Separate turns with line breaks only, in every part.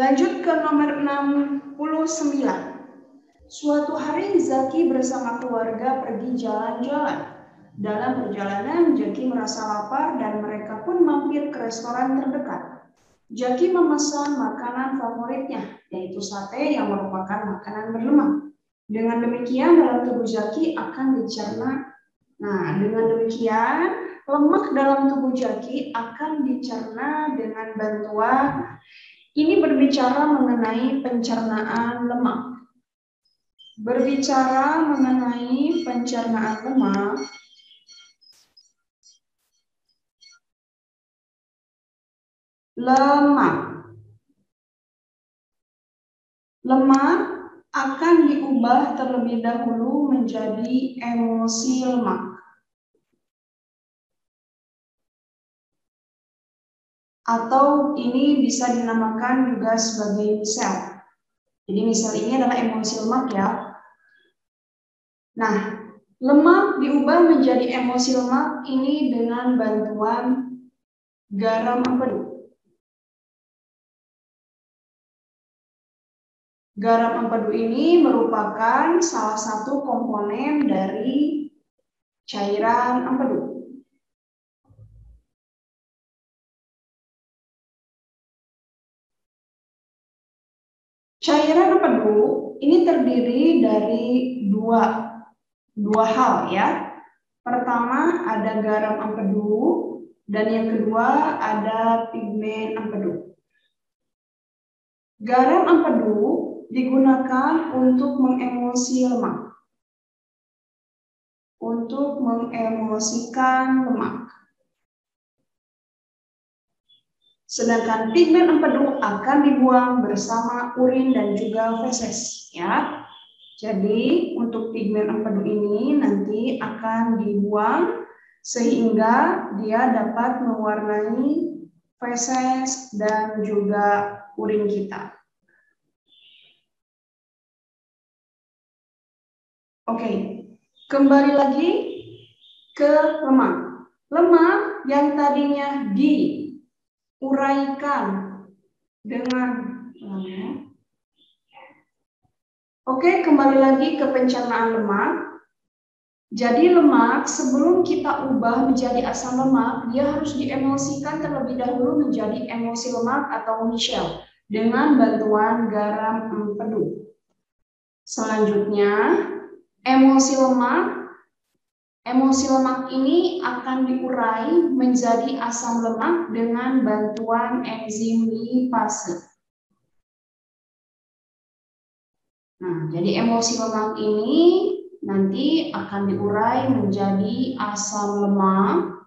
Lanjut ke nomor 69. Suatu hari Zaki bersama keluarga pergi jalan-jalan. Dalam perjalanan, Zaki merasa lapar dan mereka pun mampir ke restoran terdekat. Zaki memesan makanan favoritnya, yaitu sate yang merupakan makanan berlemak. Dengan demikian, dalam tubuh Zaki akan dicerna. Nah, dengan demikian, lemak dalam tubuh Zaki akan dicerna dengan bantuan. Ini berbicara mengenai pencernaan lemak. Berbicara mengenai pencernaan lemak, lemak akan diubah terlebih dahulu menjadi emosi lemak. Atau ini bisa dinamakan juga sebagai misel. Jadi misel ini adalah emosi lemak ya. Nah, lemak diubah menjadi emosi lemak ini dengan bantuan garam empedu. Garam empedu ini merupakan salah satu komponen dari cairan empedu. Cairan empedu ini terdiri dari dua hal ya. Pertama ada garam empedu dan yang kedua ada pigmen empedu. Garam empedu digunakan untuk mengemosi lemak. Untuk mengemosikan lemak. Sedangkan pigmen empedu akan dibuang bersama urin dan juga feses ya. Jadi untuk pigmen empedu ini nanti akan dibuang sehingga dia dapat mewarnai feses dan juga urin kita. Oke, kembali lagi ke lemak. Lemak yang tadinya diuraikan dengan Oke, kembali lagi ke pencernaan lemak. Jadi lemak sebelum kita ubah menjadi asam lemak, dia harus diemulsikan terlebih dahulu menjadi emosi lemak atau misel dengan bantuan garam empedu. Selanjutnya, emosi lemak ini akan diurai menjadi asam lemak dengan bantuan enzim lipase. Nah, jadi emosi lemak ini nanti akan diurai menjadi asam lemak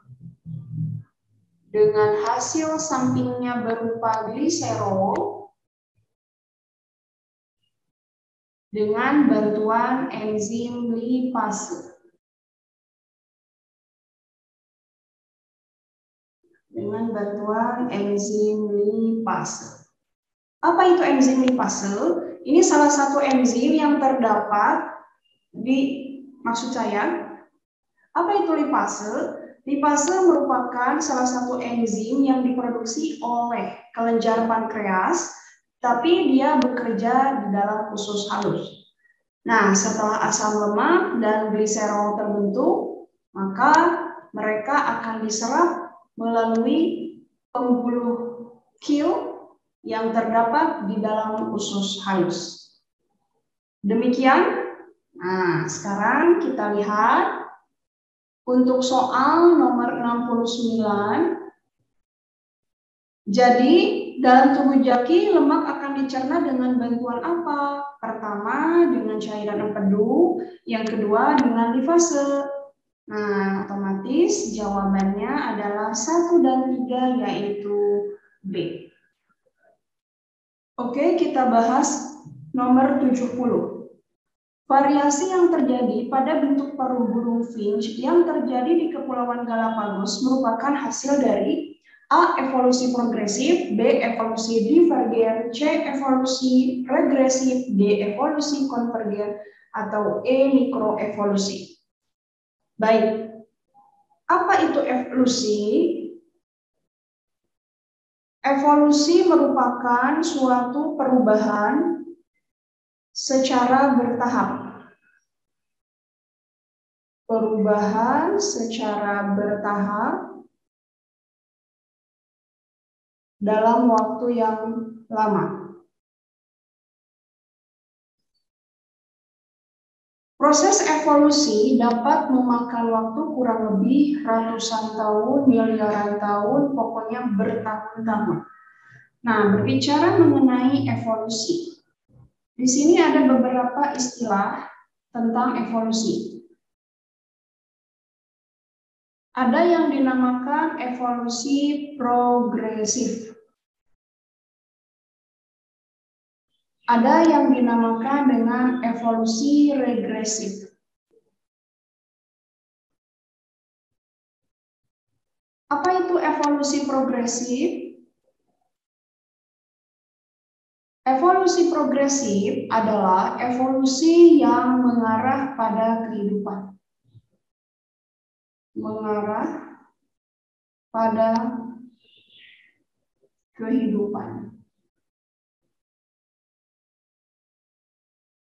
dengan hasil sampingnya berupa gliserol dengan bantuan enzim lipase. Dengan bantuan enzim lipase. Apa itu enzim lipase? Ini salah satu enzim yang terdapat maksud saya, apa itu lipase? Lipase merupakan salah satu enzim yang diproduksi oleh kelenjar pankreas, tapi dia bekerja di dalam usus halus. Nah, setelah asam lemak dan gliserol terbentuk, maka mereka akan diserap melalui pembuluh kil yang terdapat di dalam usus halus. Demikian. Nah, sekarang kita lihat untuk soal nomor 69. Jadi, dalam tubuh Zaki, lemak akan dicerna dengan bantuan apa? Pertama, dengan cairan empedu. Yang kedua, dengan lipase. Nah, otomatis jawabannya adalah 1 dan 3, yaitu B. Oke, kita bahas nomor 70. Variasi yang terjadi pada bentuk paruh burung finch yang terjadi di Kepulauan Galapagos merupakan hasil dari A. Evolusi progresif, B. Evolusi divergen, C. Evolusi regresif, D. Evolusi konvergen, atau E. Mikroevolusi. Baik, apa itu evolusi? Evolusi merupakan suatu perubahan secara bertahap. Perubahan secara bertahap dalam waktu yang lama. Proses evolusi dapat memakan waktu kurang lebih ratusan tahun, miliaran tahun, pokoknya bertahun-tahun. Nah, berbicara mengenai evolusi. Di sini ada beberapa istilah tentang evolusi. Ada yang dinamakan evolusi progresif. Ada yang dinamakan dengan evolusi regresif. Apa itu evolusi progresif? Evolusi progresif adalah evolusi yang mengarah pada kehidupan. Mengarah pada kehidupan.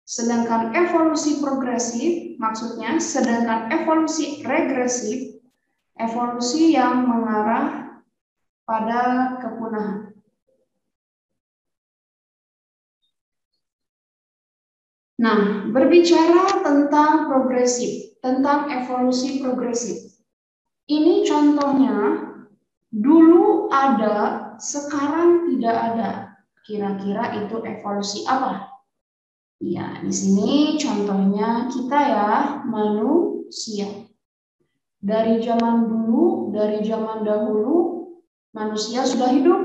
Sedangkan evolusi progresif, maksudnya sedangkan evolusi regresif, evolusi yang mengarah pada kepunahan. Nah, berbicara tentang progresif, tentang evolusi progresif. Ini contohnya, dulu ada, sekarang tidak ada. Kira-kira itu evolusi apa? Ya, di sini contohnya kita ya, manusia. Dari zaman dulu, dari zaman dahulu, manusia sudah hidup.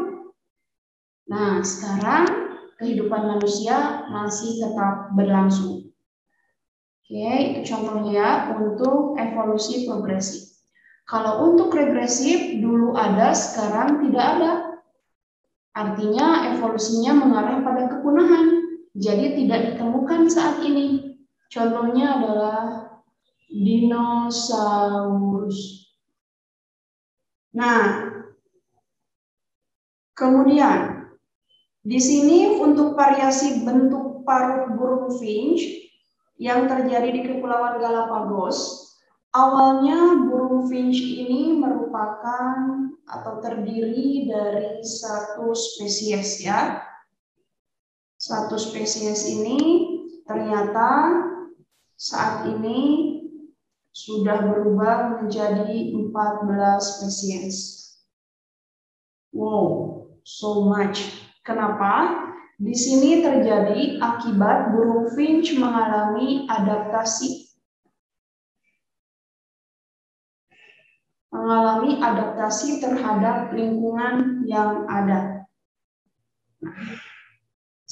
Nah, sekarang kehidupan manusia masih tetap berlangsung. Oke, itu contohnya untuk evolusi progresif. Kalau untuk regresif, dulu ada, sekarang tidak ada. Artinya evolusinya mengarah pada kepunahan. Jadi tidak ditemukan saat ini. Contohnya adalah dinosaurus. Nah, kemudian di sini untuk variasi bentuk paruh burung finch yang terjadi di Kepulauan Galapagos, awalnya burung finch ini merupakan atau terdiri dari satu spesies ya. Satu spesies ini ternyata saat ini sudah berubah menjadi 14 spesies. Wow, so much. Kenapa? Di sini terjadi akibat burung finch mengalami adaptasi. Mengalami adaptasi terhadap lingkungan yang ada.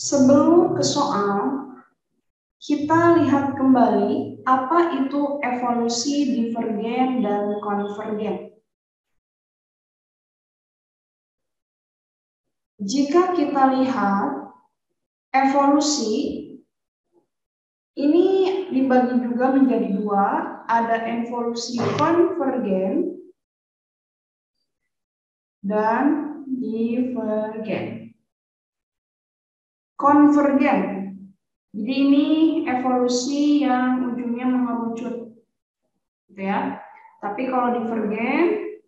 Sebelum ke soal, kita lihat kembali apa itu evolusi divergen dan konvergen. Jika kita lihat evolusi, ini dibagi juga menjadi dua, ada evolusi konvergen dan divergen. Konvergen, jadi ini evolusi yang ujungnya mengerucut, gitu ya. Tapi kalau divergen,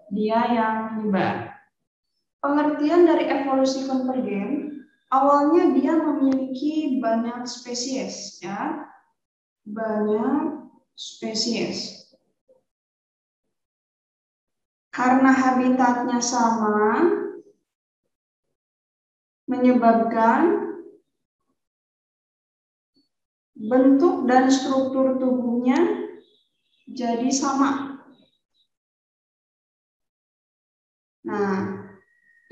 dia yang menyebar. Pengertian dari evolusi konvergen, awalnya dia memiliki banyak spesies, ya, banyak spesies. Karena habitatnya sama, menyebabkan bentuk dan struktur tubuhnya jadi sama. Nah,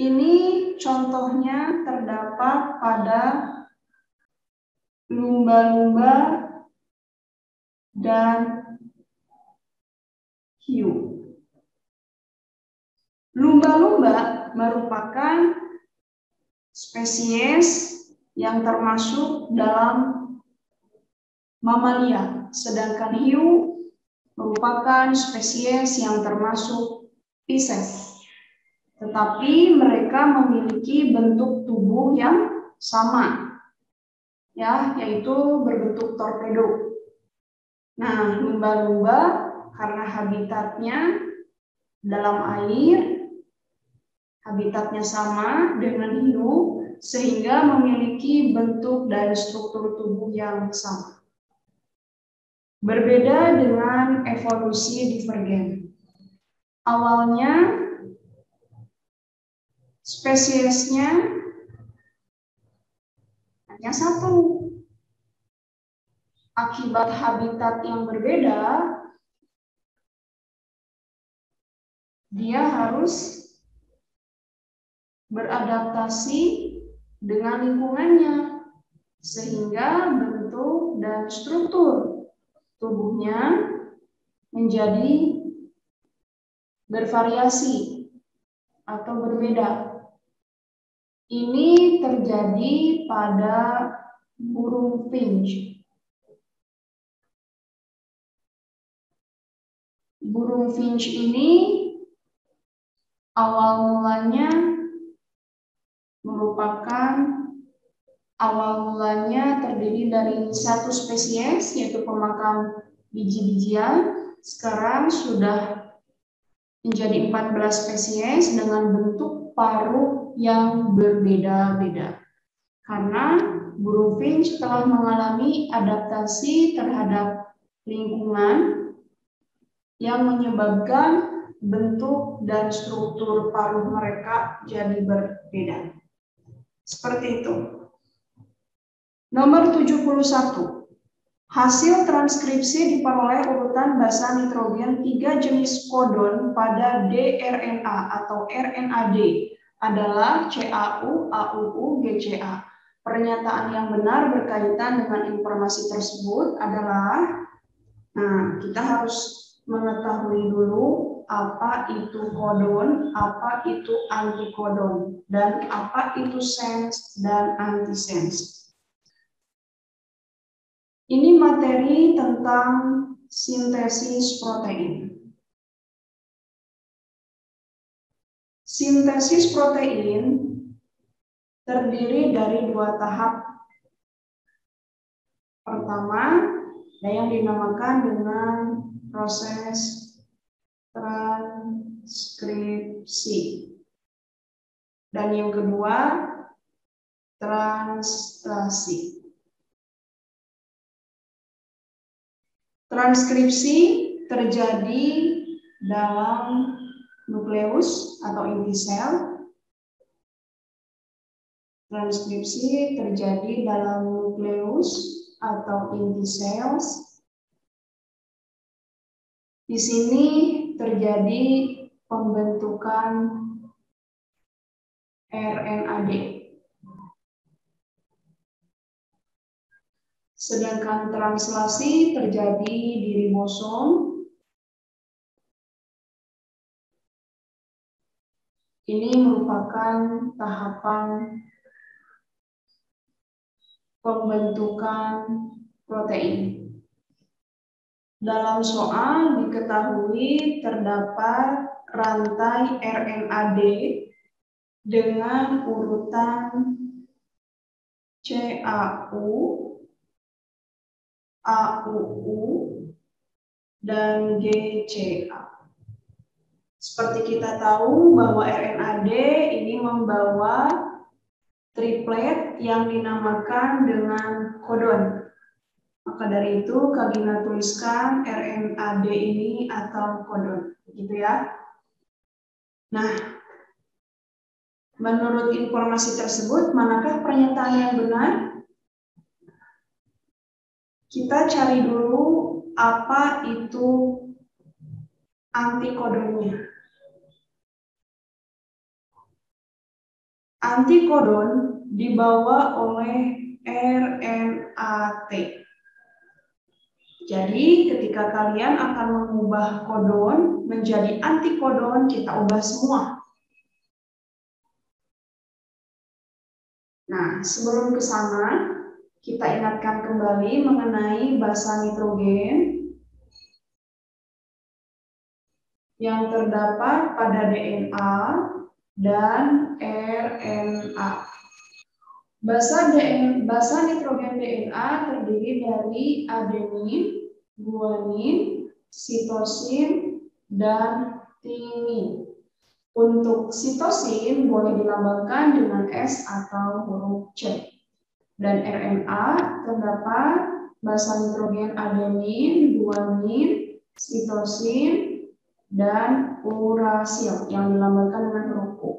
ini contohnya terdapat pada lumba-lumba dan hiu. Lumba-lumba merupakan spesies yang termasuk dalam mamalia, sedangkan hiu merupakan spesies yang termasuk Pisces. tetapi mereka memiliki bentuk tubuh yang sama, ya, yaitu berbentuk torpedo. Nah, lumba-lumba karena habitatnya dalam air, habitatnya sama dengan hiu, sehingga memiliki bentuk dan struktur tubuh yang sama. Berbeda dengan evolusi divergen. Awalnya spesiesnya hanya satu. Akibat habitat yang berbeda, dia harus beradaptasi dengan lingkungannya, sehingga bentuk dan struktur tubuhnya menjadi bervariasi atau berbeda. Ini terjadi pada burung finch. Burung finch ini awal mulanya terdiri dari satu spesies, yaitu pemakam biji-bijian. Sekarang sudah menjadi 14 spesies dengan bentuk paruh yang berbeda-beda. Karena burung finch telah mengalami adaptasi terhadap lingkungan yang menyebabkan bentuk dan struktur paruh mereka jadi berbeda. Seperti itu. Nomor 71. Hasil transkripsi diperoleh urutan basa nitrogen 3 jenis kodon pada dRNA atau RNAD adalah CAU, AUU, GCA. Pernyataan yang benar berkaitan dengan informasi tersebut adalah, kita harus mengetahui dulu apa itu kodon, apa itu antikodon, dan apa itu sense dan antisense. Ini materi tentang sintesis protein. Sintesis protein terdiri dari 2 tahap. Pertama, yang dinamakan dengan proses transkripsi. Dan yang kedua, translasi. Transkripsi terjadi dalam nukleus atau inti sel. Transkripsi terjadi dalam nukleus atau inti sel. Di sini terjadi pembentukan RNAD. Sedangkan translasi terjadi di ribosom. Ini merupakan tahapan pembentukan protein. Dalam soal diketahui terdapat rantai RNAD dengan urutan CAU, AUU, dan GCA. Seperti kita tahu bahwa RNAD ini membawa triplet yang dinamakan dengan kodon. Maka dari itu Kagina tuliskan RNAD ini atau kodon, gitu ya. Nah, menurut informasi tersebut, manakah pernyataan yang benar? Kita cari dulu apa itu antikodonnya. Antikodon dibawa oleh RNAT. Jadi ketika kalian akan mengubah kodon menjadi antikodon, kita ubah semua. Nah, sebelum ke sana, kita ingatkan kembali mengenai basa nitrogen yang terdapat pada DNA dan RNA. Basa nitrogen DNA terdiri dari adenin, guanin, sitosin, dan timin. Untuk sitosin boleh dilambangkan dengan S atau huruf C. Dan RNA terdapat basa nitrogen adenin, guanin, sitosin, dan urasil yang dilambangkan dengan huruf U.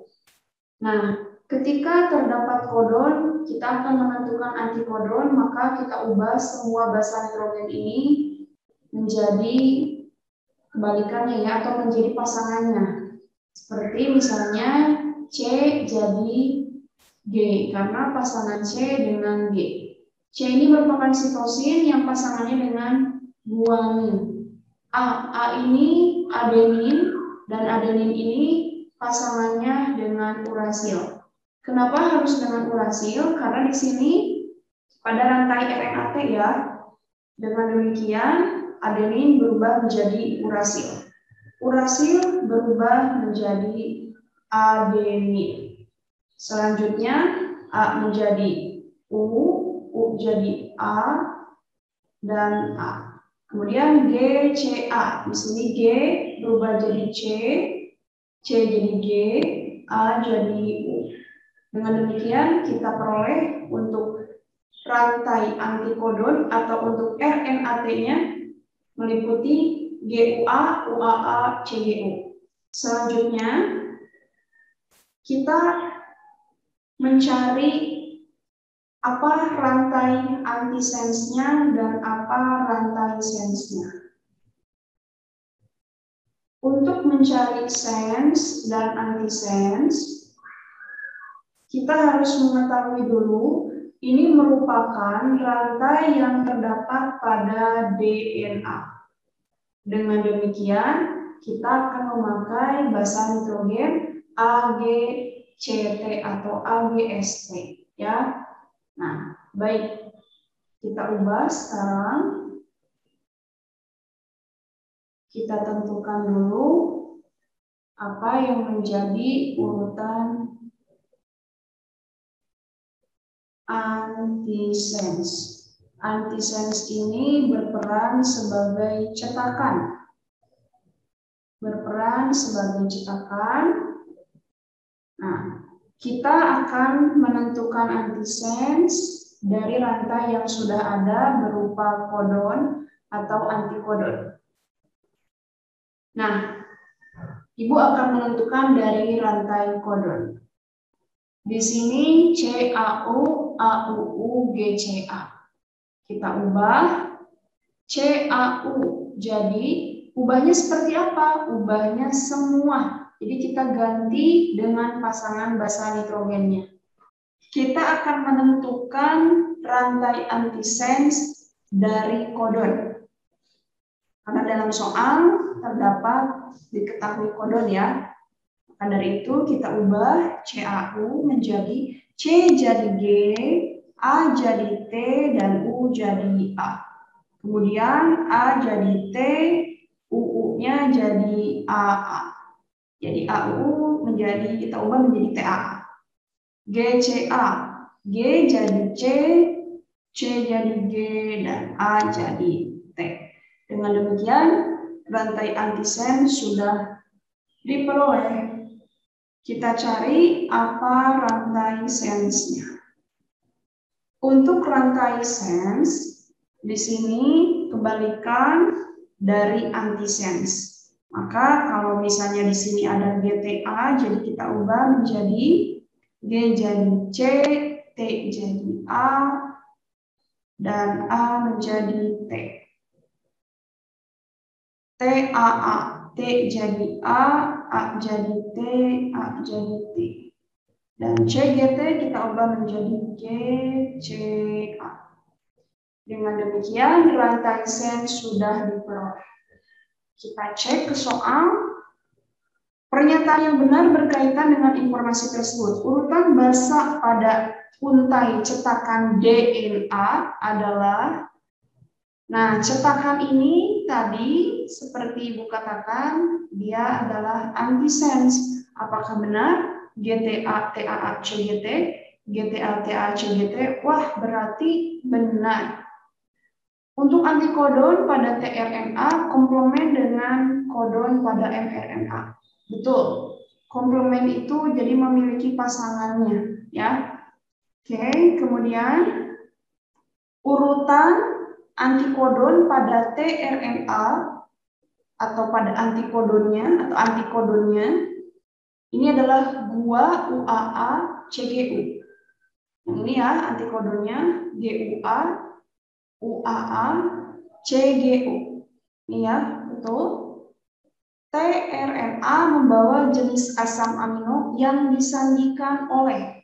Nah, ketika terdapat kodon, kita akan menentukan antikodon, maka kita ubah semua basa nitrogen ini menjadi kebalikannya ya, atau menjadi pasangannya. Seperti misalnya C jadi G, karena pasangan C dengan G. C ini merupakan sitosin yang pasangannya dengan guanin. A ini adenin, dan adenin ini pasangannya dengan urasil. Kenapa harus dengan urasil? Karena di sini pada rantai RNA ya. Dengan demikian adenin berubah menjadi urasil. Urasil berubah menjadi adenin. Selanjutnya A menjadi U jadi A, dan A. Kemudian G, C, A. Di sini G berubah jadi C jadi G, A jadi U. Dengan demikian kita peroleh untuk rantai antikodon atau untuk RNAT-nya meliputi GUA, UAA, CGU. Selanjutnya kita mencari apa rantai antisensnya dan apa rantai sensnya. Untuk mencari sens dan antisens, kita harus mengetahui dulu ini merupakan rantai yang terdapat pada DNA. Dengan demikian, kita akan memakai basa nitrogen AgCT atau AgST ya. Nah, baik. Kita ubah sekarang. Kita tentukan dulu apa yang menjadi urutan antisens. Antisens ini berperan sebagai cetakan. Nah, kita akan menentukan antisens dari rantai yang sudah ada berupa kodon atau antikodon. Nah, Ibu akan menentukan dari rantai kodon. Di sini CAU, AUU, GCA. Kita ubah CAU. Jadi, ubahnya seperti apa? Ubahnya semua. Jadi, kita ganti dengan pasangan basa nitrogennya. Kita akan menentukan rantai antisens dari kodon. Karena dalam soal terdapat diketahui kodon ya. Maka dari itu kita ubah CAU menjadi C jadi G, A jadi T, dan U jadi A. Kemudian A jadi T, UU-nya jadi AA. Jadi AU kita ubah menjadi TAA. GCA, G jadi C jadi G, dan A jadi T. Dengan demikian, rantai antisens sudah diperoleh. Kita cari apa rantai sensnya. Untuk rantai sens, di sini kebalikan dari antisens. Maka kalau misalnya di sini ada GTA, jadi kita ubah menjadi G jadi C, T jadi A, dan A menjadi T. TAA, T jadi A jadi T, A jadi T. Dan CGT kita ubah menjadi GCA. Dengan demikian, rantai sens sudah diperoleh. Kita cek ke soal. Pernyataan yang benar berkaitan dengan informasi tersebut. Urutan basa pada untai cetakan DNA adalah, nah, cetakan ini tadi seperti Ibu katakan, dia adalah antisens. Apakah benar? GTA, TAA, CGT, GTA, TAA, CGT. Wah, berarti benar. Untuk antikodon pada tRNA komplement dengan kodon pada mRNA. Betul. Komplement itu jadi memiliki pasangannya, ya. Oke, kemudian urutan antikodon pada tRNA atau pada antikodonnya atau antikodonnya ini adalah gua UAA CGU. Ini ya antikodonnya GUA UAA CGU. Ini ya, betul. tRNA membawa jenis asam amino yang disandikan oleh.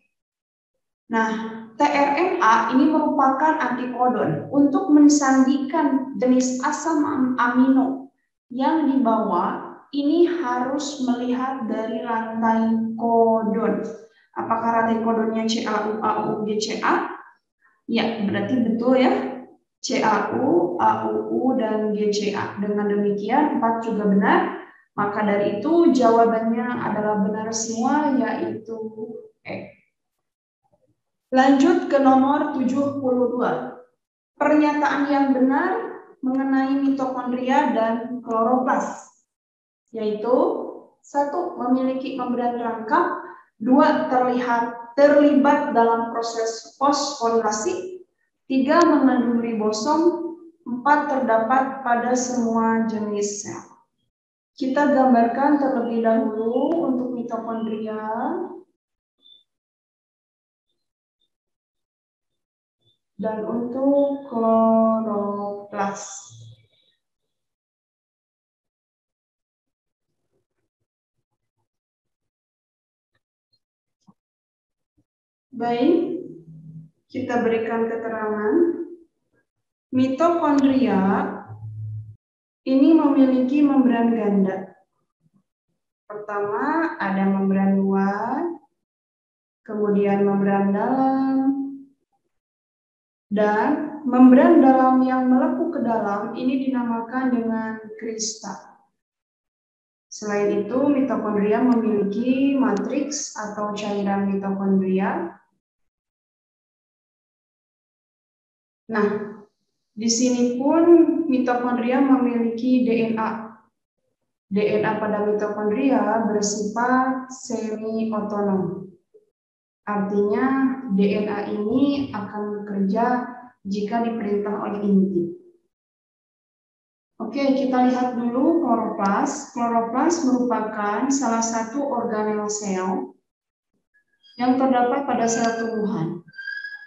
Nah, tRNA ini merupakan antikodon untuk mensandikan jenis asam amino yang dibawa. Ini harus melihat dari rantai kodon. Apakah rantai kodonnya CAU, AUU, GCA? Ya, berarti betul ya. CAU, AUU, dan GCA. Dengan demikian, 4 juga benar. Maka dari itu, jawabannya adalah benar semua, yaitu E. Lanjut ke nomor 72. Pernyataan yang benar mengenai mitokondria dan kloroplas. Yaitu, 1. Memiliki membran rangkap, 2. terlibat dalam proses fosforilasi, 3. mengandung ribosom, 4. terdapat pada semua jenis sel. Kita gambarkan terlebih dahulu untuk mitokondria. Dan untuk kloroplas. Baik, kita berikan keterangan. Mitokondria ini memiliki membran ganda. Pertama, ada membran luar, kemudian membran dalam, dan membran dalam yang melekuk ke dalam ini dinamakan dengan krista. Selain itu, mitokondria memiliki matriks atau cairan mitokondria. Nah, di sini pun mitokondria memiliki DNA. DNA pada mitokondria bersifat semi-otonom. Artinya DNA ini akan bekerja jika diperintah oleh inti. Oke, kita lihat dulu kloroplas. Kloroplas merupakan salah satu organel sel yang terdapat pada sel tumbuhan.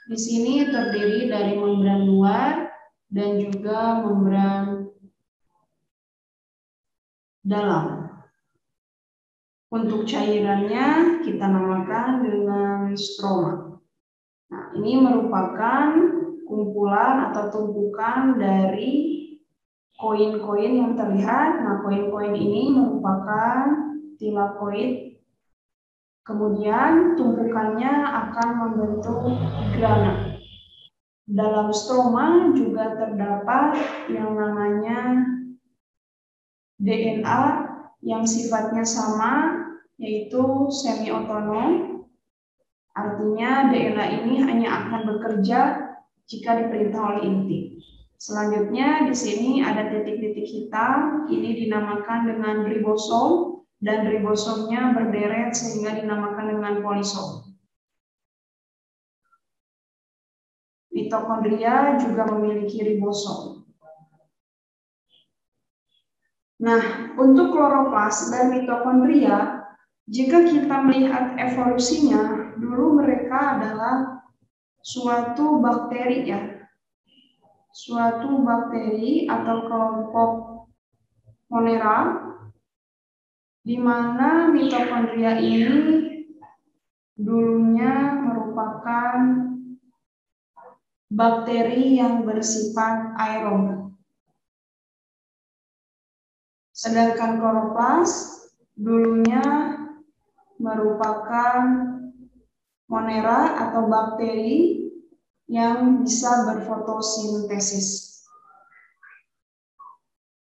Di sini terdiri dari membran luar dan juga membran dalam. Untuk cairannya kita namakan dengan stroma. Nah, ini merupakan kumpulan atau tumpukan dari koin-koin yang terlihat. Nah, koin-koin ini merupakan tilakoid. Kemudian tumpukannya akan membentuk grana. Dalam stroma juga terdapat yang namanya DNA yang sifatnya sama, yaitu semi-otonom. Artinya DNA ini hanya akan bekerja jika diperintah oleh inti. Selanjutnya di sini ada titik-titik hitam, ini dinamakan dengan ribosom, dan ribosomnya berderet sehingga dinamakan dengan polisom. Mitokondria juga memiliki ribosom. Nah, untuk kloroplas dan mitokondria, jika kita melihat evolusinya, dulu mereka adalah suatu bakteri ya. Suatu bakteri atau kelompok monera, di mana mitokondria ini dulunya merupakan bakteri yang bersifat aerob. Sedangkan kloroplas dulunya merupakan monera atau bakteri yang bisa berfotosintesis.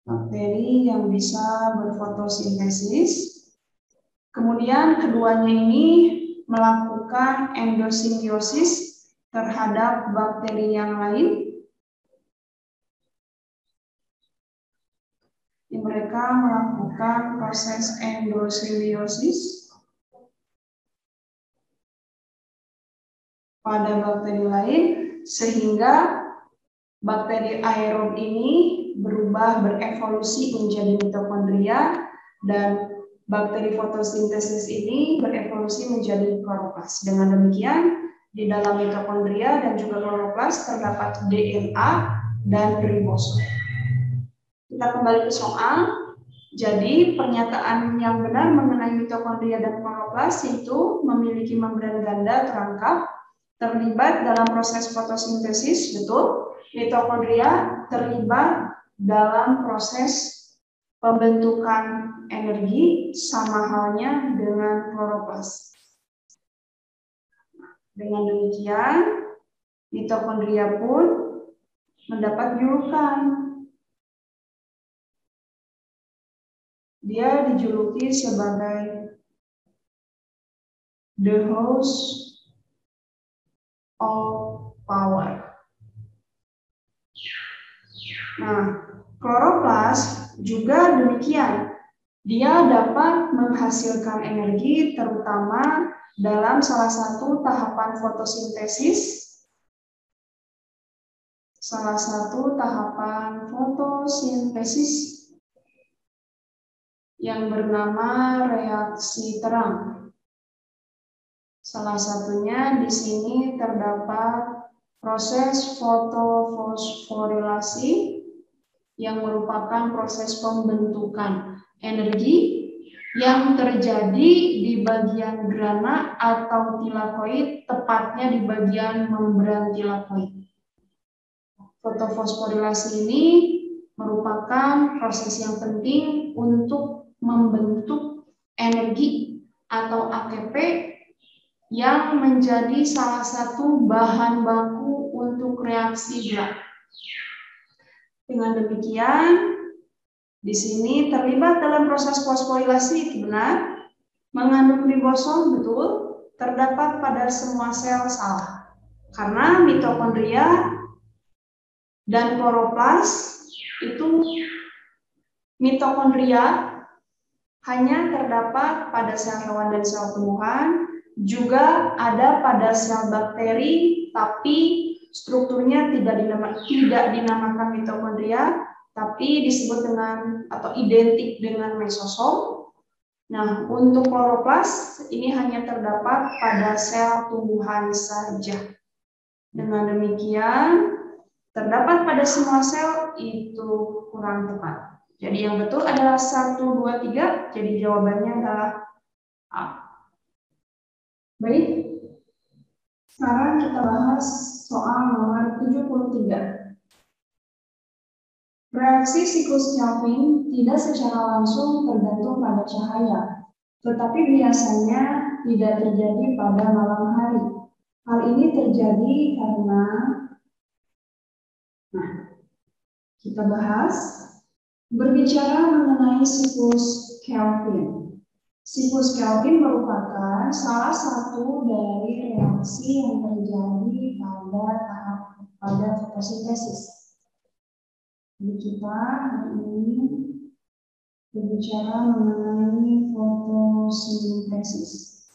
Bakteri yang bisa berfotosintesis. Kemudian keduanya ini melakukan endosimbiosis terhadap bakteri yang lain. Mereka melakukan proses endosimbiosis pada bakteri lain sehingga bakteri aerob ini berubah berevolusi menjadi mitokondria dan bakteri fotosintesis ini berevolusi menjadi kloroplas. Dengan demikian, di dalam mitokondria dan juga kloroplas terdapat DNA dan ribosom. Kita kembali ke soal. Jadi, pernyataan yang benar mengenai mitokondria dan kloroplas itu memiliki membran ganda terangkap, terlibat dalam proses fotosintesis, betul. Mitokondria terlibat dalam proses pembentukan energi sama halnya dengan kloroplas. Dengan demikian, mitokondria pun mendapat julukan. Dia dijuluki sebagai the house of power. Nah, kloroplas juga demikian. Dia dapat menghasilkan energi terutama dalam salah satu tahapan fotosintesis. Salah satu tahapan fotosintesis yang bernama reaksi terang. Salah satunya di sini terdapat proses fotofosforilasi yang merupakan proses pembentukan energi yang terjadi di bagian grana atau tilakoid, tepatnya di bagian membran tilakoid. Fotofosforilasi ini merupakan proses yang penting untuk membentuk energi atau ATP yang menjadi salah satu bahan baku untuk reaksi gerak. Dengan demikian, di sini terlibat dalam proses fosforilasi itu benar, mengandung ribosom betul, terdapat pada semua sel salah. Karena mitokondria dan kloroplas itu mitokondria hanya terdapat pada sel hewan dan sel tumbuhan, juga ada pada sel bakteri, tapi strukturnya tidak dinamakan mitokondria, tapi disebut dengan atau identik dengan mesosom. Nah, untuk kloroplas ini hanya terdapat pada sel tumbuhan saja. Dengan demikian, terdapat pada semua sel itu kurang tepat. Jadi yang betul adalah 1, 2, 3. Jadi jawabannya adalah A. Baik. Sekarang kita bahas soal nomor 73. Reaksi siklus Kelvin tidak secara langsung tergantung pada cahaya, tetapi biasanya tidak terjadi pada malam hari. Hal ini terjadi karena, kita bahas. Berbicara mengenai siklus Kelvin. Siklus Kelvin merupakan salah satu dari reaksi yang terjadi pada fotosintesis. Jadi kita hari ini berbicara mengenai fotosintesis.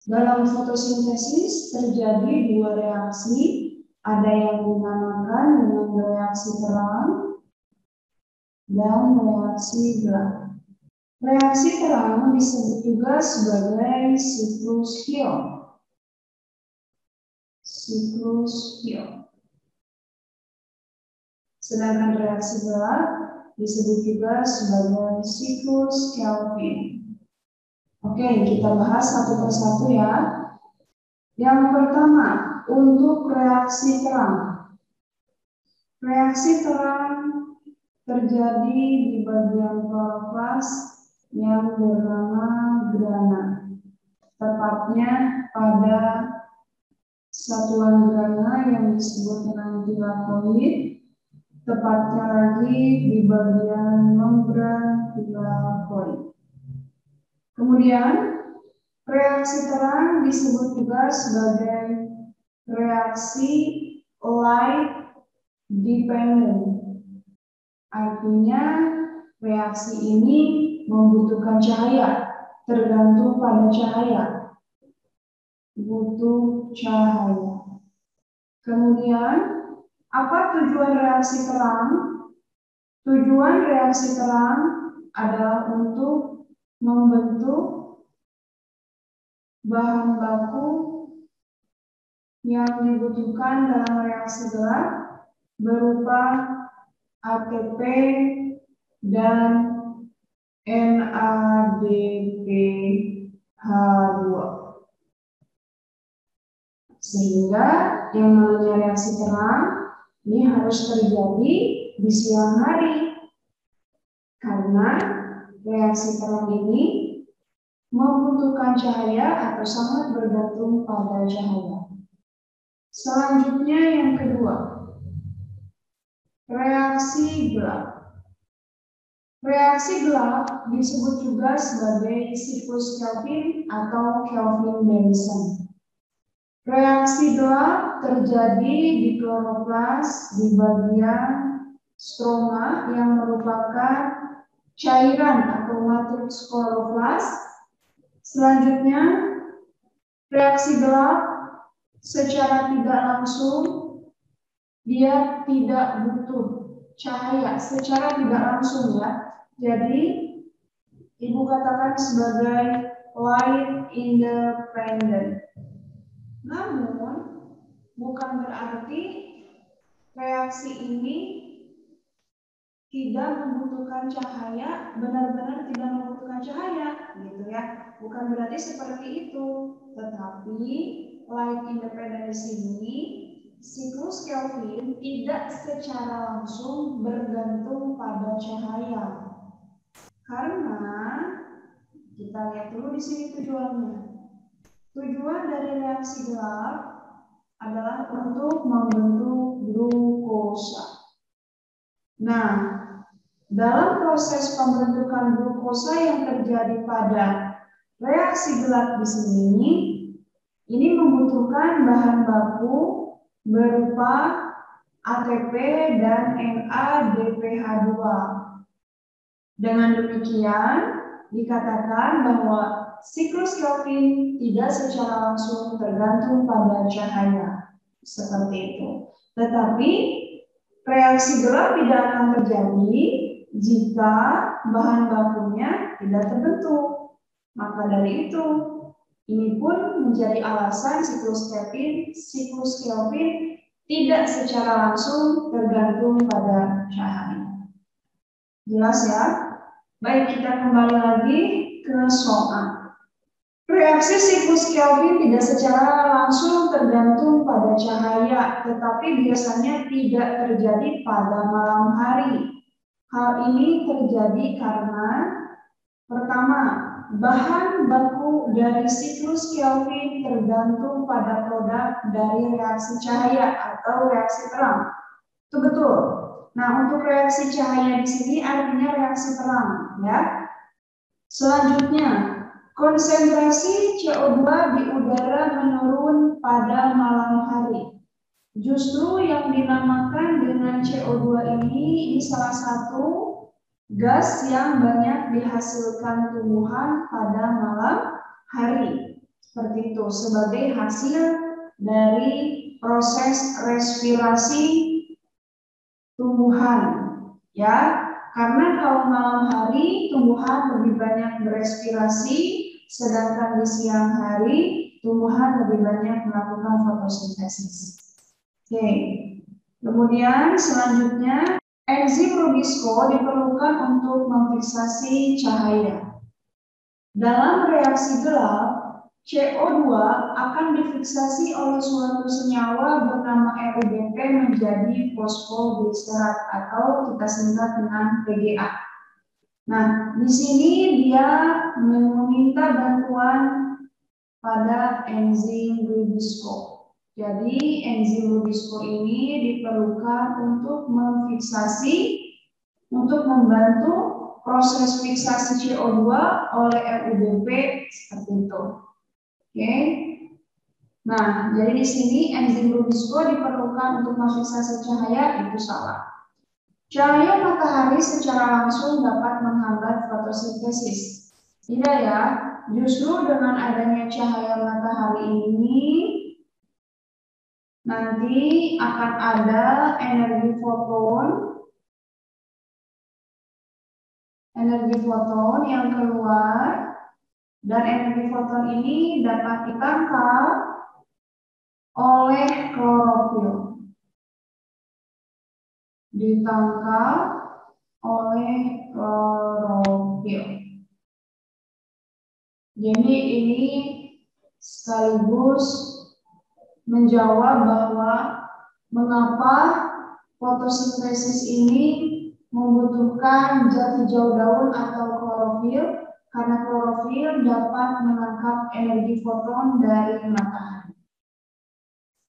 Dalam fotosintesis terjadi dua reaksi, ada yang dinamakan dengan reaksi terang dan reaksi gelap. Reaksi terang disebut juga sebagai siklus Hill. Siklus Hill. Sedangkan reaksi gelap disebut juga sebagai siklus Kelvin. Oke, kita bahas satu persatu ya. Yang pertama, untuk reaksi terang. Reaksi terang terjadi di bagian kloroplas yang bernama grana. Tepatnya pada satuan grana yang disebut dengan tilakoid, tepatnya lagi di bagian membran tilakoid. Kemudian reaksi terang disebut juga sebagai reaksi light dependent. Artinya reaksi ini membutuhkan cahaya, tergantung pada cahaya. Butuh cahaya. Kemudian, apa tujuan reaksi terang? Tujuan reaksi terang adalah untuk membentuk bahan baku yang dibutuhkan dalam reaksi gelap berupa ATP dan NADPH2. Sehingga yang namanya reaksi terang ini harus terjadi di siang hari. Karena reaksi terang ini membutuhkan cahaya atau sangat bergantung pada cahaya. Selanjutnya yang kedua, reaksi gelap. Reaksi gelap disebut juga sebagai siklus Kelvin atau Kelvin-Benson. Reaksi gelap terjadi di kloroplas di bagian stroma yang merupakan cairan atau matriks kloroplas. Selanjutnya, reaksi gelap secara tidak langsung dia tidak butuh cahaya secara tidak langsung ya. Jadi ibu katakan sebagai light independent. Namun bukan berarti reaksi ini tidak membutuhkan cahaya, benar-benar tidak membutuhkan cahaya, gitu ya. Bukan berarti seperti itu, tetapi light independent di sini siklus Kelvin tidak secara langsung bergantung pada cahaya. Karena kita lihat dulu di sini tujuannya. Tujuan dari reaksi gelap adalah untuk membentuk glukosa. Nah, dalam proses pembentukan glukosa yang terjadi pada reaksi gelap di sini, ini membutuhkan bahan baku berupa ATP dan NADPH2. Dengan demikian, dikatakan bahwa siklus Kelvin tidak secara langsung tergantung pada cahaya. Seperti itu. Tetapi, reaksi gelap tidak akan terjadi jika bahan bakunya tidak terbentuk. Maka dari itu, ini pun menjadi alasan siklus Kelvin tidak secara langsung tergantung pada cahaya. Jelas ya? Baik, kita kembali lagi ke soal. Reaksi siklus Kelvin tidak secara langsung tergantung pada cahaya, tetapi biasanya tidak terjadi pada malam hari. Hal ini terjadi karena pertama, bahan baku dari siklus Kelvin tergantung pada produk dari reaksi cahaya atau reaksi terang. Itu betul. Nah, untuk reaksi cahaya di sini artinya reaksi terang, ya. Selanjutnya, konsentrasi CO2 di udara menurun pada malam hari. Justru yang dinamakan dengan CO2 ini salah satu gas yang banyak dihasilkan tumbuhan pada malam hari. Seperti itu, sebagai hasil dari proses respirasi tumbuhan, ya. Karena kalau malam hari tumbuhan lebih banyak berespirasi, sedangkan di siang hari tumbuhan lebih banyak melakukan fotosintesis. Oke. Kemudian selanjutnya enzim Rubisco diperlukan untuk memfiksasi cahaya. Dalam reaksi gelap, CO2 akan difiksasi oleh suatu senyawa bernama RUBP menjadi fosfoglycerat atau kita singkat dengan PGA. Nah, di sini dia meminta bantuan pada enzim Rubisco. Jadi, enzim Rubisco ini diperlukan untuk memfiksasi, untuk membantu proses fiksasi CO2 oleh RUBP seperti itu. Oke. Nah, jadi di sini enzim Rubisco diperlukan untuk memfiksasi cahaya, itu salah. Cahaya matahari secara langsung dapat menghambat fotosintesis. Tidak ya, justru dengan adanya cahaya matahari ini nanti akan ada energi foton yang keluar, dan energi foton ini dapat ditangkap oleh klorofil. Jadi ini sekaligus menjawab bahwa mengapa fotosintesis ini membutuhkan jati jauh daun atau klorofil, karena klorofil dapat menangkap energi foton dari matahari.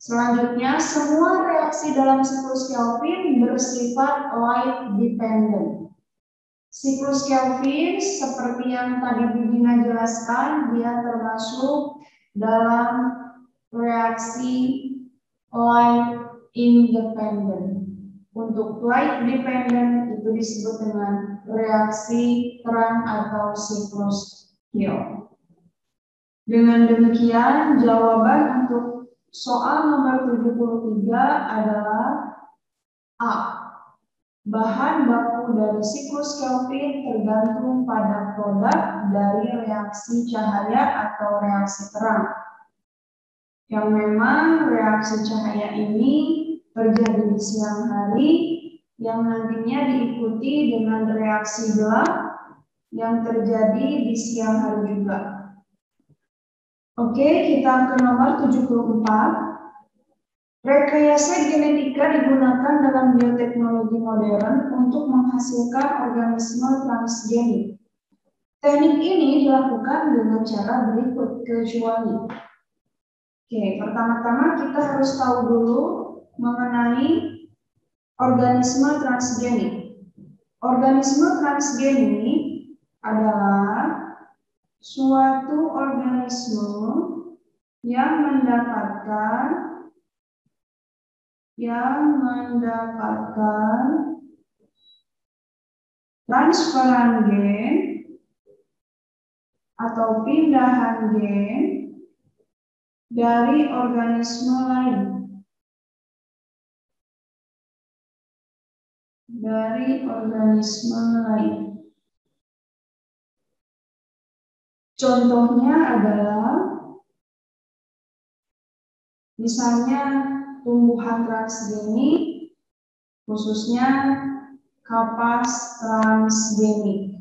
Selanjutnya, semua reaksi dalam siklus Kelvin bersifat light dependent. Siklus Kelvin seperti yang tadi Budina jelaskan, dia termasuk dalam reaksi light independent. Untuk light dependent itu disebut dengan reaksi terang atau siklus Kelvin. Dengan demikian, jawaban untuk soal nomor 73 adalah A. Bahan baku dari siklus Kelvin tergantung pada produk dari reaksi cahaya atau reaksi terang. Yang memang reaksi cahaya ini terjadi di siang hari, yang nantinya diikuti dengan reaksi gelap yang terjadi di siang hari juga. Oke, kita ke nomor 74. Rekayasa genetika digunakan dalam bioteknologi modern untuk menghasilkan organisme transgenik. Teknik ini dilakukan dengan cara berikut kecuali. Oke, pertama-tama kita harus tahu dulu mengenai organisme transgenik. Organisme transgenik adalah suatu organisme yang mendapatkan transferan gen atau pindahan gen dari organisme lain. Contohnya adalah misalnya tumbuhan transgenik, khususnya kapas transgenik.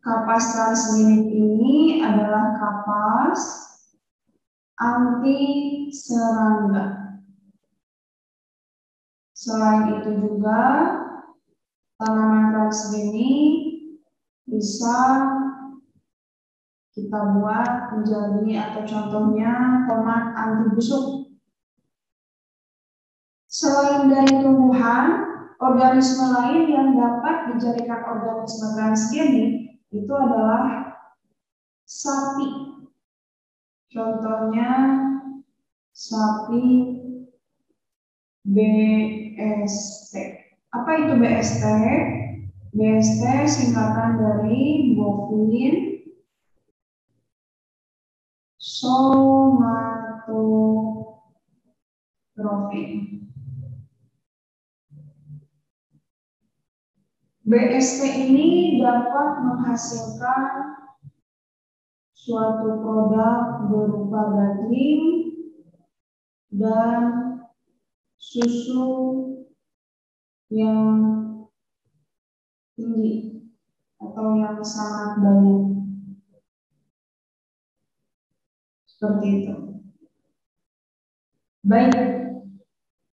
Kapas transgenik ini adalah kapas anti serangga. Selain itu juga tanaman transgenik bisa kita buat menjadi atau contohnya tomat anti busuk. Selain dari tumbuhan, organisme lain yang dapat dijadikan organisme transgenik itu adalah sapi. Contohnya sapi BST. Apa itu BST? BST singkatan dari bovine somatotropin. BST ini dapat menghasilkan suatu produk berupa daging dan susu yang tinggi atau yang sangat banyak. Seperti itu. Baik,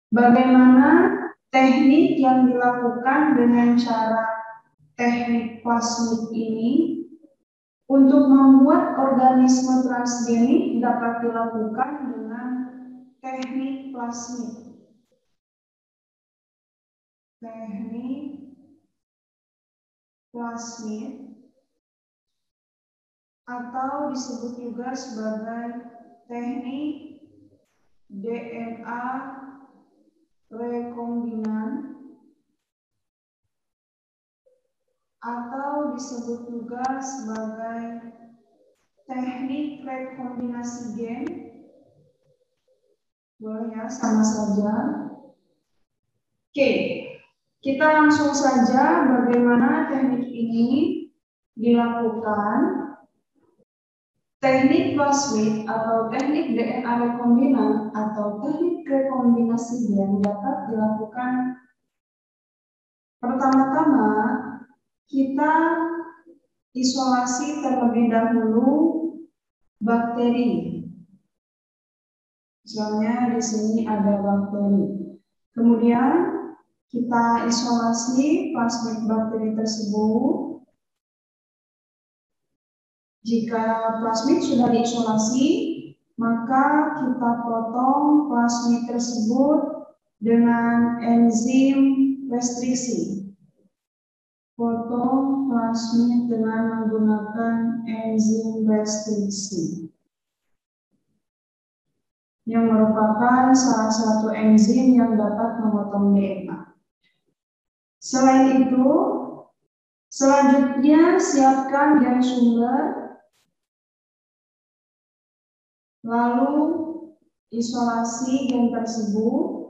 bagaimana teknik yang dilakukan dengan cara teknik plasmid ini untuk membuat organisme transgenik dapat dilakukan dengan teknik plasmid. Teknik plasmid atau disebut juga sebagai teknik DNA rekombinan atau disebut juga sebagai teknik rekombinasi gen. Boleh ya, sama saja. Oke, kita langsung saja bagaimana teknik ini dilakukan. Teknik plasmid atau teknik DNA rekombinan atau teknik rekombinasi gen dapat dilakukan. Pertama-tama kita isolasi terlebih dahulu bakteri. Misalnya di sini ada bakteri. Kemudian kita isolasi plasmid bakteri tersebut. Jika plasmid sudah diisolasi, maka kita potong plasmid tersebut dengan enzim restriksi. Potong plasmid dengan menggunakan enzim restriksi, yang merupakan salah satu enzim yang dapat memotong DNA. Selain itu, selanjutnya siapkan gen sumber, lalu isolasi gen tersebut.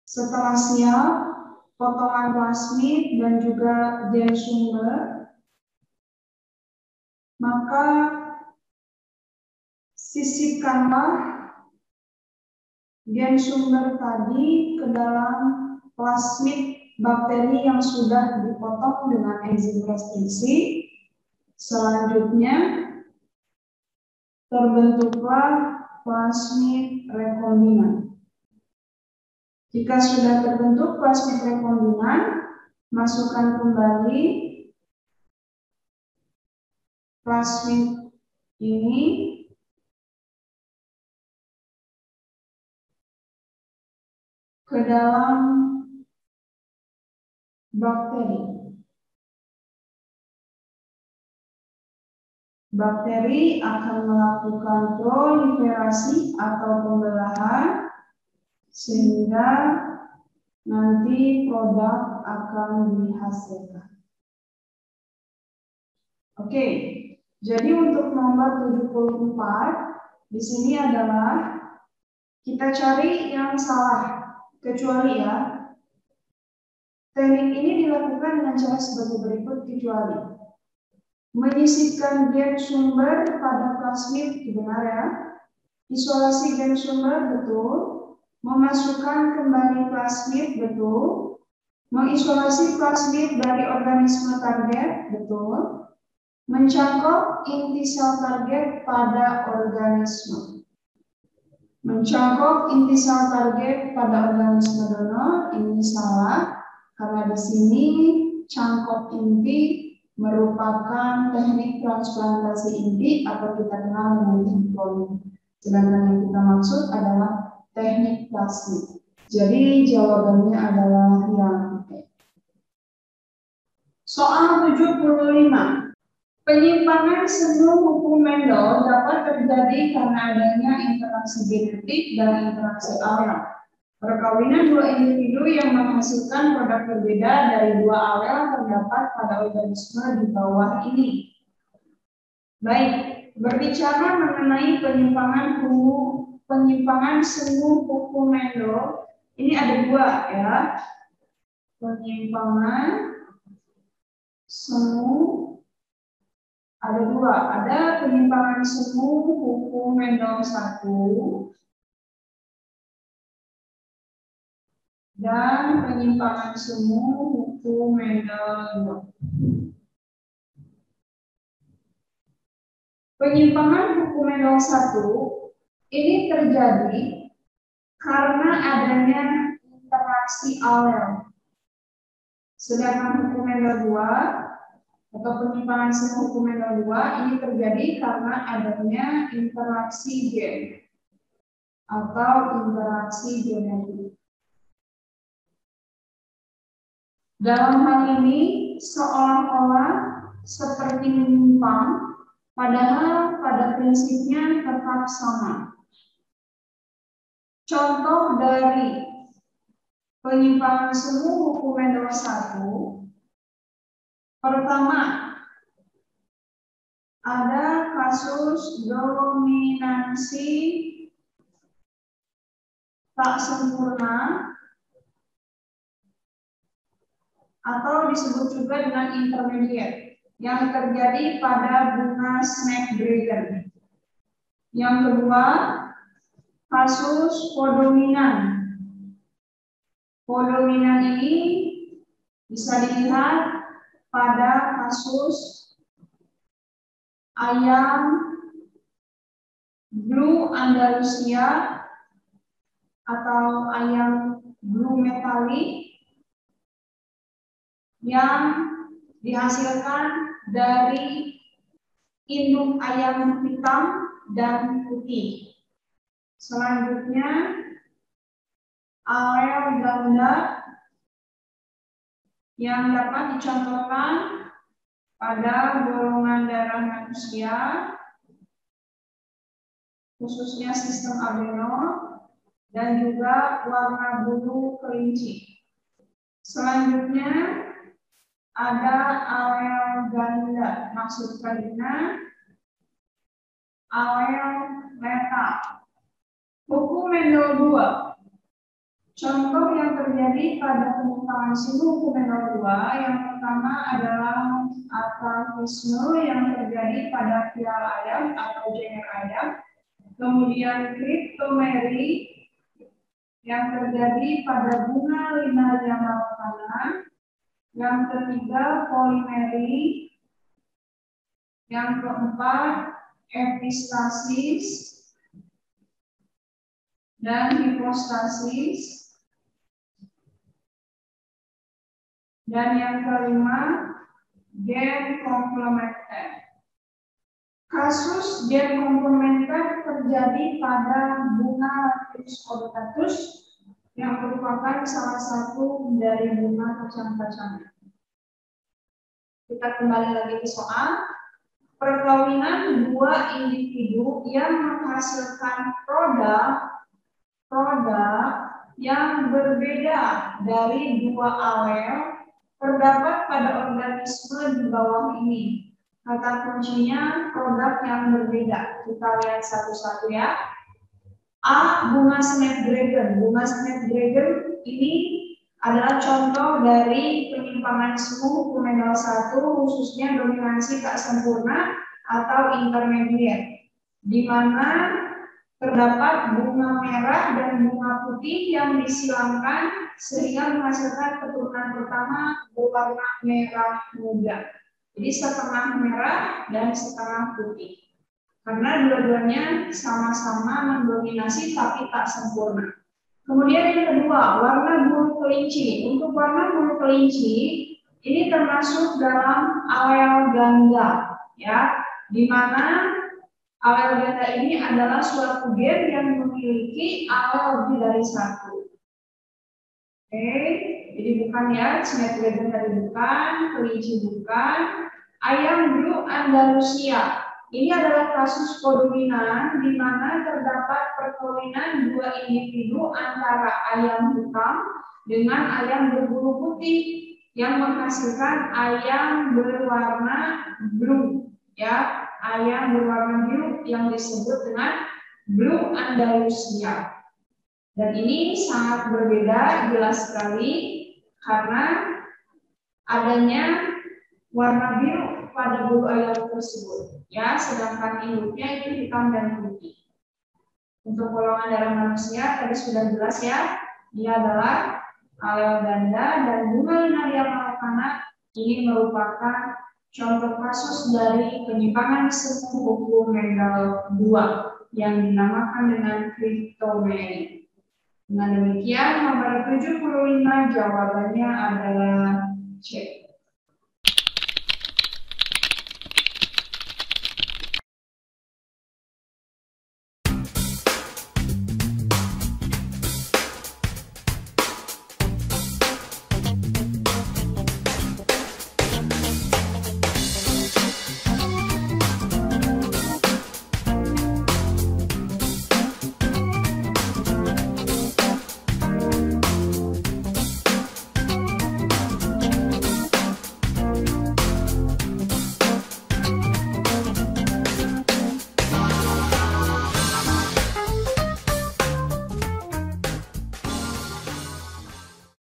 Setelah siap, potongan plasmid dan juga gen sumber, maka sisipkanlah gen sumber tadi ke dalam plasmid bakteri yang sudah dipotong dengan enzim restriksi. Selanjutnya terbentuklah plasmid rekombinan. Jika sudah terbentuk plasmid rekombinan, masukkan kembali plasmid ini ke dalam bakteri. Bakteri akan melakukan proliferasi atau pembelahan sehingga nanti produk akan dihasilkan. Oke, jadi untuk nomor 74 di sini adalah kita cari yang salah, kecuali ya. Teknik ini dilakukan dengan cara sebagai berikut, kecuali menyisipkan gen sumber pada plasmid, benar ya. Isolasi gen sumber, betul. Memasukkan kembali plasmid, betul. Mengisolasi plasmid dari organisme target, betul. Mencangkok inti sel target pada organisme. Mencangkok inti sel target pada organisme donor, ini salah. Karena di sini cangkok inti merupakan teknik transplantasi inti atau kita kenal dengan teknik polio. Sedangkan yang kita maksud adalah teknik plasmid. Jadi jawabannya adalah yang B. Soal 75. Penyimpangan semu hukum Mendel dapat terjadi karena adanya interaksi genetik dan interaksi alel. Perkawinan dua individu yang menghasilkan produk berbeda dari dua alel terdapat pada organisme di bawah ini. Baik, berbicara mengenai penyimpangan semu hukum Mendel, ini ada dua ya. Penyimpangan semu ada dua. Ada penyimpangan semu hukum Mendel 1 dan penyimpangan semu hukum Mendel 2. Penyimpangan hukum Mendel 1 ini terjadi karena adanya interaksi alel. Sedangkan hukum Mendel 2 atau penyimpangan semu hukum Mendel 2 ini terjadi karena adanya interaksi gen. atau interaksi genetik. Dalam hal ini seolah-olah seperti menyimpang, padahal pada prinsipnya tetap sama. Contoh dari penyimpangan semu hukum Mendel 1, pertama ada kasus dominansi tak sempurna atau disebut juga dengan intermediate yang terjadi pada bunga snapdragon. Yang kedua, kasus kodominan. Kodominan ini bisa dilihat pada kasus ayam blue Andalusia atau ayam blue metallic yang dihasilkan dari induk ayam hitam dan putih. Selanjutnya, alel ganda yang dapat dicontohkan pada golongan darah manusia, khususnya sistem adrenal, dan juga warna bulu kelinci. Selanjutnya, ada alel ganda, maksudnya alel letal. Hukum Mendel 2. Contoh yang terjadi pada penyimpangan semu hukum Mendel 2, yang pertama adalah atavisme yang terjadi pada pial ayam atau jener ayam. Kemudian cryptomeri yang terjadi pada bunga Linaria malvana. Yang ketiga, polimeri. Yang keempat, epistasis dan hipostasis. Dan yang kelima, gen komplementer. Kasus gen komplementer terjadi pada bunga Lactis odortatus yang merupakan salah satu dari bunga kacang-kacangan. Kita kembali lagi ke soal. Perkawinan dua individu yang menghasilkan produk yang berbeda dari dua alel terdapat pada organisme di bawah ini. Kata kuncinya produk yang berbeda. Kita lihat satu-satu ya. A. Bunga snapdragon. Bunga snapdragon ini adalah contoh dari penyimpangan semu hukum Mendel 1, khususnya dominansi tak sempurna atau intermediate, di mana terdapat bunga merah dan bunga putih yang disilamkan sehingga menghasilkan keturunan pertama berwarna merah muda. Jadi setengah merah dan setengah putih. Karena dua-duanya sama-sama mendominasi tapi tak sempurna. Kemudian yang kedua, warna bulu kelinci. Untuk warna bulu kelinci ini termasuk dalam alel ganda, ya, di mana alel ganda ini adalah suatu gen yang memiliki alel lebih dari satu. Oke, jadi bukan ya, snapdragon tadi bukan, kelinci bukan. Ayam blue Andalusia. Ini adalah kasus kodominan di mana terdapat perkawinan dua individu antara ayam hitam dengan ayam berbulu putih yang menghasilkan ayam berwarna blue, ya, ayam berwarna blue yang disebut dengan blue Andalusia. Dan ini sangat berbeda jelas sekali karena adanya warna biru pada bulu ayam tersebut, ya, sedangkan induknya itu hitam dan putih. Untuk golongan darah manusia tadi sudah jelas ya, dia adalah alel ganda dan bunga Linaria malvana ini merupakan contoh kasus dari penyimpangan semu hukum Mendel 2 yang dinamakan dengan cryptomeri. Dengan demikian nomor 75 jawabannya adalah C.